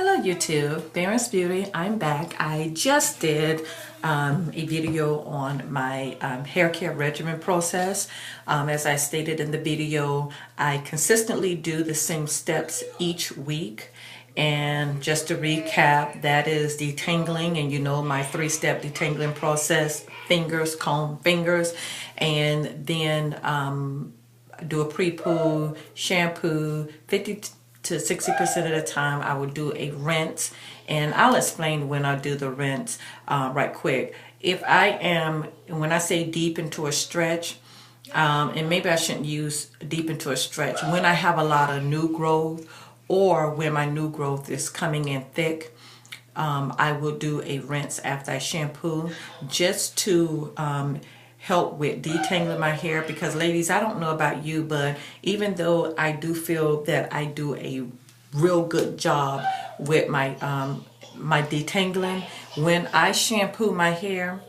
Hello YouTube, Barron's Beauty. I'm back. I just did a video on my hair care regimen process. As I stated in the video, I consistently do the same steps each week. And just to recap, that is detangling, and you know my three-step detangling process: fingers, comb, fingers, and then do a pre-poo, shampoo, 50 to 60% of the time I would do a rinse, and I'll explain when I do the rinse right quick. When I say deep into a stretch, and maybe I shouldn't use deep into a stretch, when I have a lot of new growth or when my new growth is coming in thick, I will do a rinse after I shampoo, just to help with detangling my hair. Because ladies, I don't know about you, but even though I do feel that I do a real good job with my my detangling, when I shampoo my hair,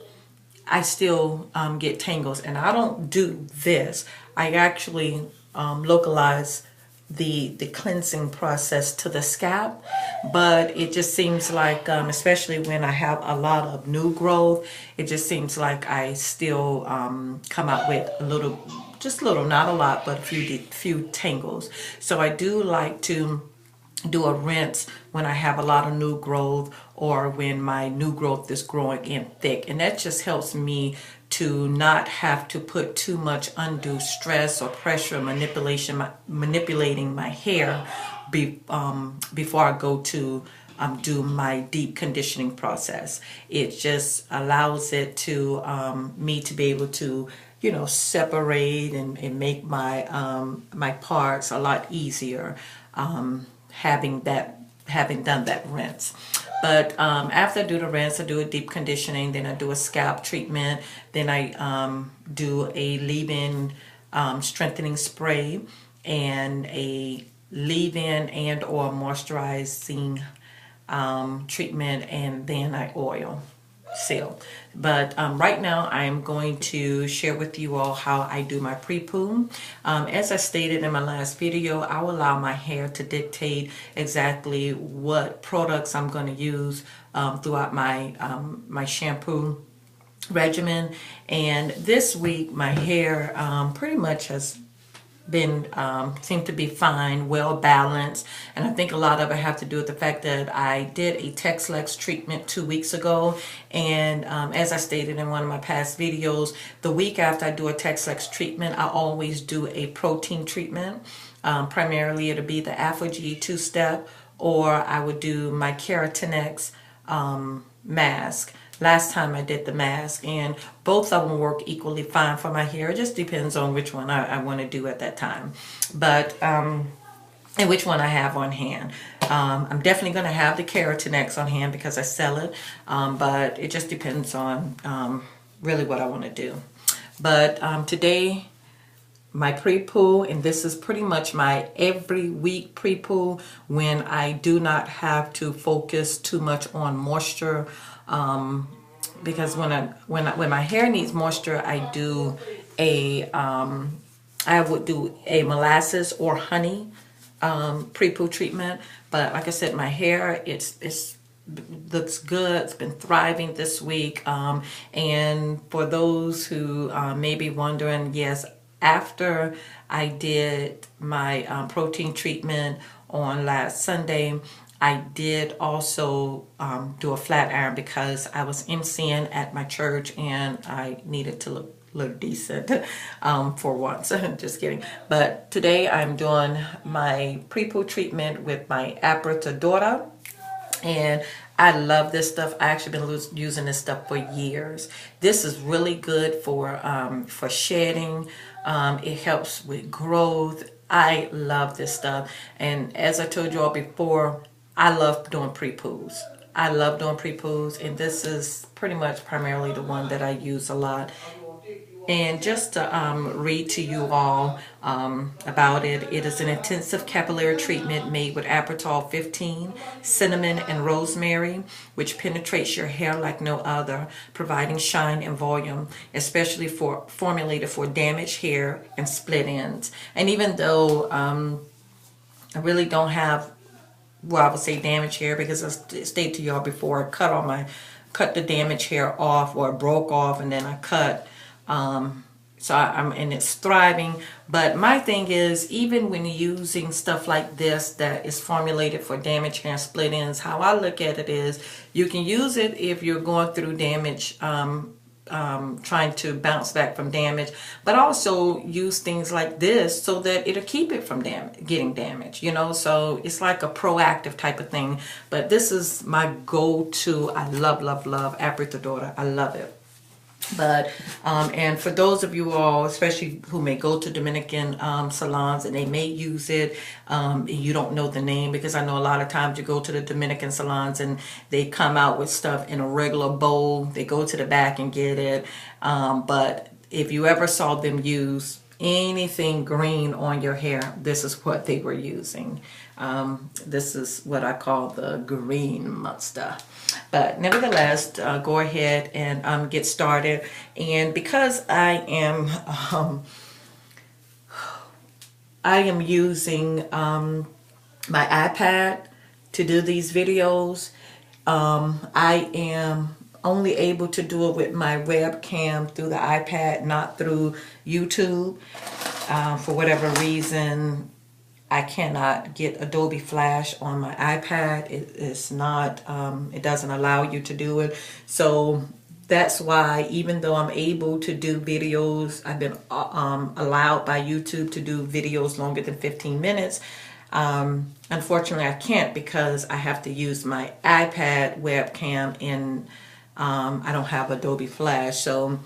I still get tangles. And I don't do this. I actually localize the cleansing process to the scalp, but it just seems like especially when I have a lot of new growth, it just seems like I still come out with a little, just a little, not a lot, but a few tangles. So I do like to do a rinse when I have a lot of new growth or when my new growth is growing in thick, and that just helps me to not have to put too much undue stress or pressure manipulating my hair before I go to do my deep conditioning process. It just allows it to me to be able to, you know, separate and make my my parts a lot easier having done that rinse. But after I do the rinse, I do a deep conditioning, then I do a scalp treatment, then I do a leave-in strengthening spray and a leave-in and or moisturizing treatment, and then I oil seal. But right now I'm going to share with you all how I do my pre-poo. As I stated in my last video, I will allow my hair to dictate exactly what products I'm going to use throughout my my shampoo regimen. And this week my hair pretty much has been seemed to be fine, well balanced, and I think a lot of it have to do with the fact that I did a Texlex treatment 2 weeks ago. And as I stated in one of my past videos, the week after I do a Texlex treatment, I always do a protein treatment. Primarily it'll be the Afro-G 2-step, or I would do my Keratin mask. Last time I did the mask, and both of them work equally fine for my hair. It just depends on which one I want to do at that time, but and which one I have on hand. I'm definitely going to have the Keratin on hand because I sell it, but it just depends on really what I want to do. But today, my pre-poo, and this is pretty much my every week pre-poo when I do not have to focus too much on moisture, because when my hair needs moisture, I do a I would do a molasses or honey pre-poo treatment. But like I said, my hair it's looks good. It's been thriving this week, and for those who may be wondering, yes, after I did my protein treatment on last Sunday, I did also do a flat iron because I was MCing at my church and I needed to look decent for once. Just kidding. But today I'm doing my pre-poo treatment with my Apretadora, and I love this stuff. I actually been using this stuff for years. This is really good for shedding. It helps with growth. I love this stuff, and as I told you all before, I love doing pre-poos. I love doing pre-poos, and this is pretty much primarily the one that I use a lot. And just to read to you all about it, it is an intensive capillary treatment made with Apretol 15, cinnamon, and rosemary, which penetrates your hair like no other, providing shine and volume, especially formulated for damaged hair and split ends. And even though I really don't have well, I would say damaged hair, because I stated to y'all before, I cut the damaged hair off, or it broke off, and then I cut. So I'm and it's thriving. But my thing is, even when you're using stuff like this that is formulated for damaged hair, split ends, how I look at it is, you can use it if you're going through damage, trying to bounce back from damage, but also use things like this so that it'll keep it from getting damaged, you know. So it's like a proactive type of thing. But this is my go-to. I love, love, love Apretadora. I love it. But and for those of you all, especially who may go to Dominican salons and they may use it, and you don't know the name, because I know a lot of times you go to the Dominican salons and they come out with stuff in a regular bowl. They go to the back and get it. But if you ever saw them use anything green on your hair, this is what they were using. This is what I call the green monster. But nevertheless, go ahead and get started. And because I am using my iPad to do these videos, I am only able to do it with my webcam through the iPad, not through YouTube. For whatever reason, I cannot get Adobe Flash on my iPad. It's not, it doesn't allow you to do it. So that's why, even though I'm able to do videos, I've been allowed by YouTube to do videos longer than 15 minutes. Unfortunately, I can't, because I have to use my iPad webcam, and I don't have Adobe Flash. So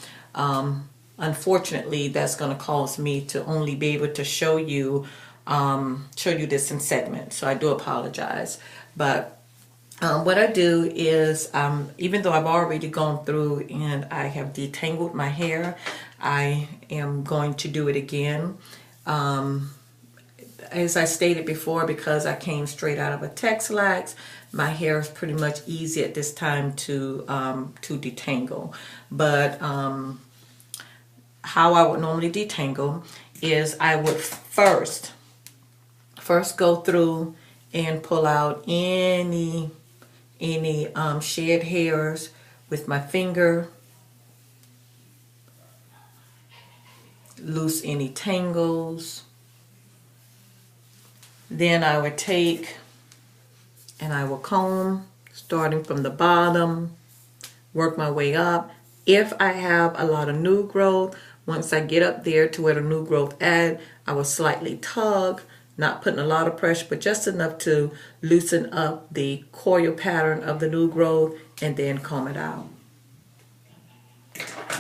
unfortunately, that's going to cause me to only be able to show you this in segments. So I do apologize. But what I do is, even though I've already gone through and I have detangled my hair, I am going to do it again. As I stated before, because I came straight out of a Texlax, my hair is pretty much easy at this time to detangle. But how I would normally detangle is, I would first go through and pull out any shed hairs with my finger, loose any tangles. Then I would take and I will comb, starting from the bottom, work my way up. If I have a lot of new growth, once I get up there to where the new growth at, I will slightly tug, not putting a lot of pressure, but just enough to loosen up the coil pattern of the new growth, and then comb it out.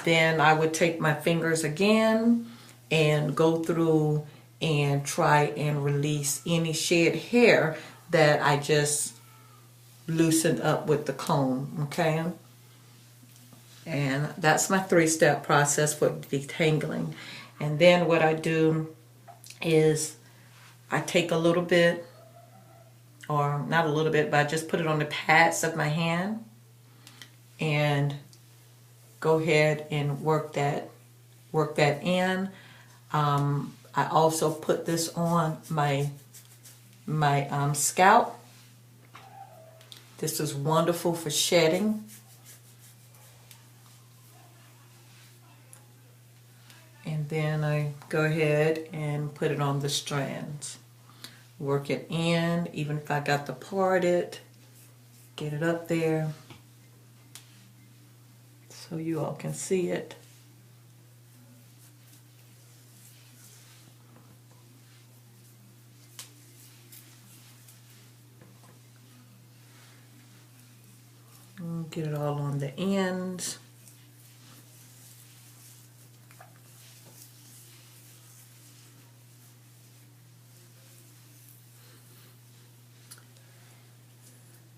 Then I would take my fingers again and go through and try and release any shed hair that I just loosened up with the comb, okay? And that's my 3-step process for detangling. And then what I do is, I take a little bit, or not a little bit, but I just put it on the pads of my hand and go ahead and work that in. I also put this on my scalp. This is wonderful for shedding. And then I go ahead and put it on the strands. Work it in, even if I got to part it, get it up there so you all can see it. Get it all on the ends.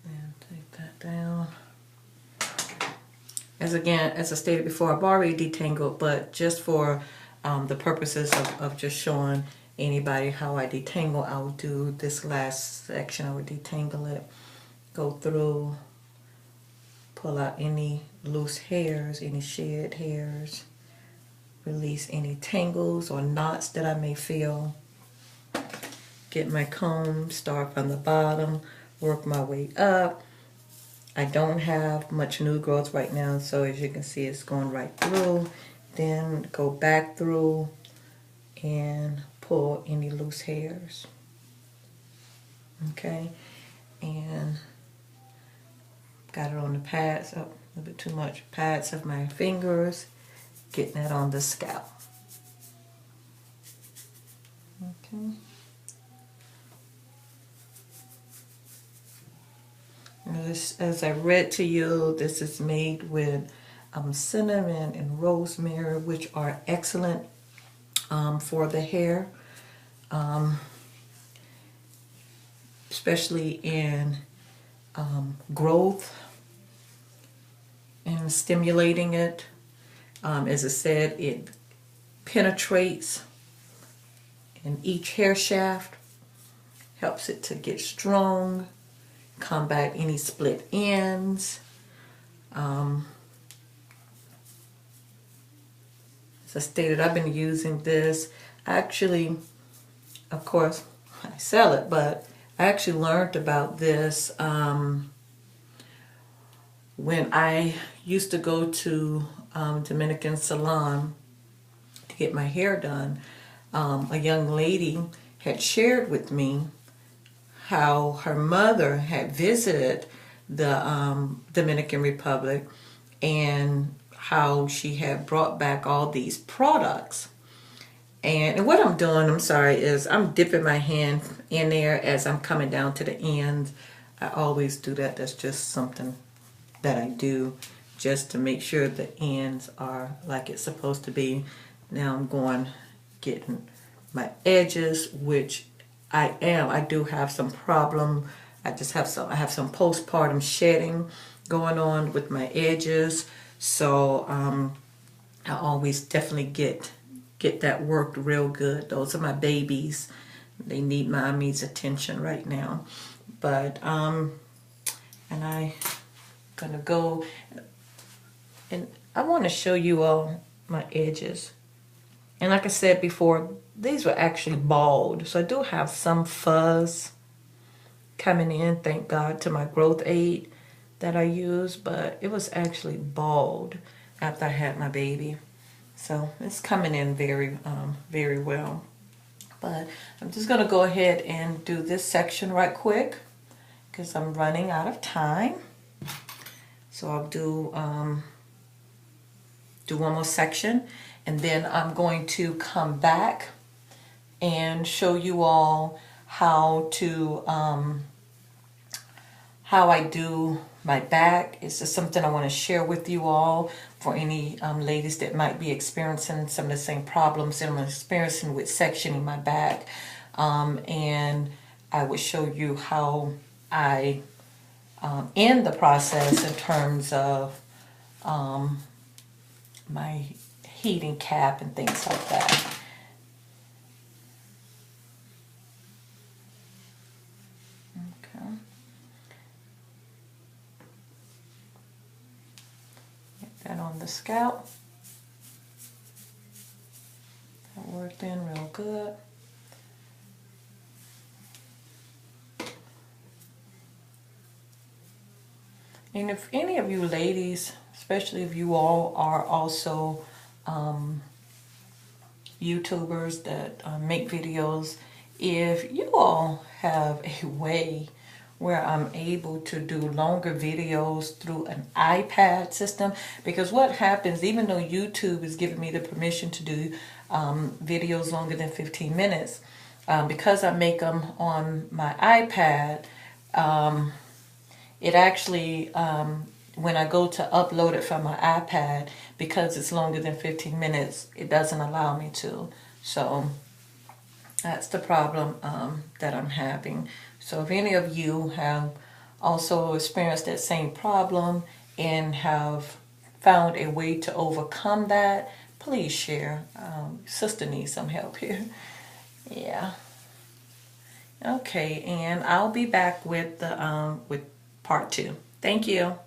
And take that down. As I stated before, I've already detangled, but just for the purposes of just showing anybody how I detangle, I'll do this last section. I would detangle it, go through, pull out any loose hairs, any shed hairs, release any tangles or knots that I may feel. Get my comb, start from the bottom, work my way up. I don't have much new growth right now, so as you can see, it's going right through. Then go back through and pull any loose hairs. Okay, and got it on the pads, oh, a little bit too much, pads of my fingers, getting that on the scalp. Okay. As I read to you, this is made with cinnamon and rosemary, which are excellent for the hair, especially in growth and stimulating it. As I said, it penetrates in each hair shaft, helps it to get strong, combat any split ends. As I stated, I've been using this. Actually, of course, I sell it, but I actually learned about this when I used to go to Dominican salon to get my hair done. A young lady had shared with me how her mother had visited the Dominican Republic and how she had brought back all these products. And what I'm doing, I'm sorry, is I'm dipping my hand in there as I'm coming down to the end. I always do that. That's just something that I do just to make sure the ends are like it's supposed to be. Now I'm going, getting my edges, which I do have some problem. I have some postpartum shedding going on with my edges. So I always definitely get that worked real good. Those are my babies. They need mommy's attention right now. But and I'm gonna go and I want to show you all my edges. And like I said before, these were actually bald. So I do have some fuzz coming in, thank God, to my growth aid that I use, but it was actually bald after I had my baby. So it's coming in very, very well. But I'm just gonna go ahead and do this section right quick because I'm running out of time. So I'll do one more section, and then I'm going to come back and show you all how I do my back. It's just something I want to share with you all for any ladies that might be experiencing some of the same problems that I'm experiencing with sectioning my back. And I will show you how I end the process in terms of my heating cap and things like that. Okay. Get that on the scalp. That worked in real good. And if any of you ladies, especially if you all are also YouTubers that make videos, if you all have a way where I'm able to do longer videos through an iPad system, because what happens, even though YouTube is giving me the permission to do videos longer than 15 minutes, because I make them on my iPad, it actually, when I go to upload it from my iPad, because it's longer than 15 minutes, it doesn't allow me to. So that's the problem that I'm having. So if any of you have also experienced that same problem and have found a way to overcome that, please share. Sister needs some help here. Yeah. Okay, and I'll be back with the with part 2. Thank you.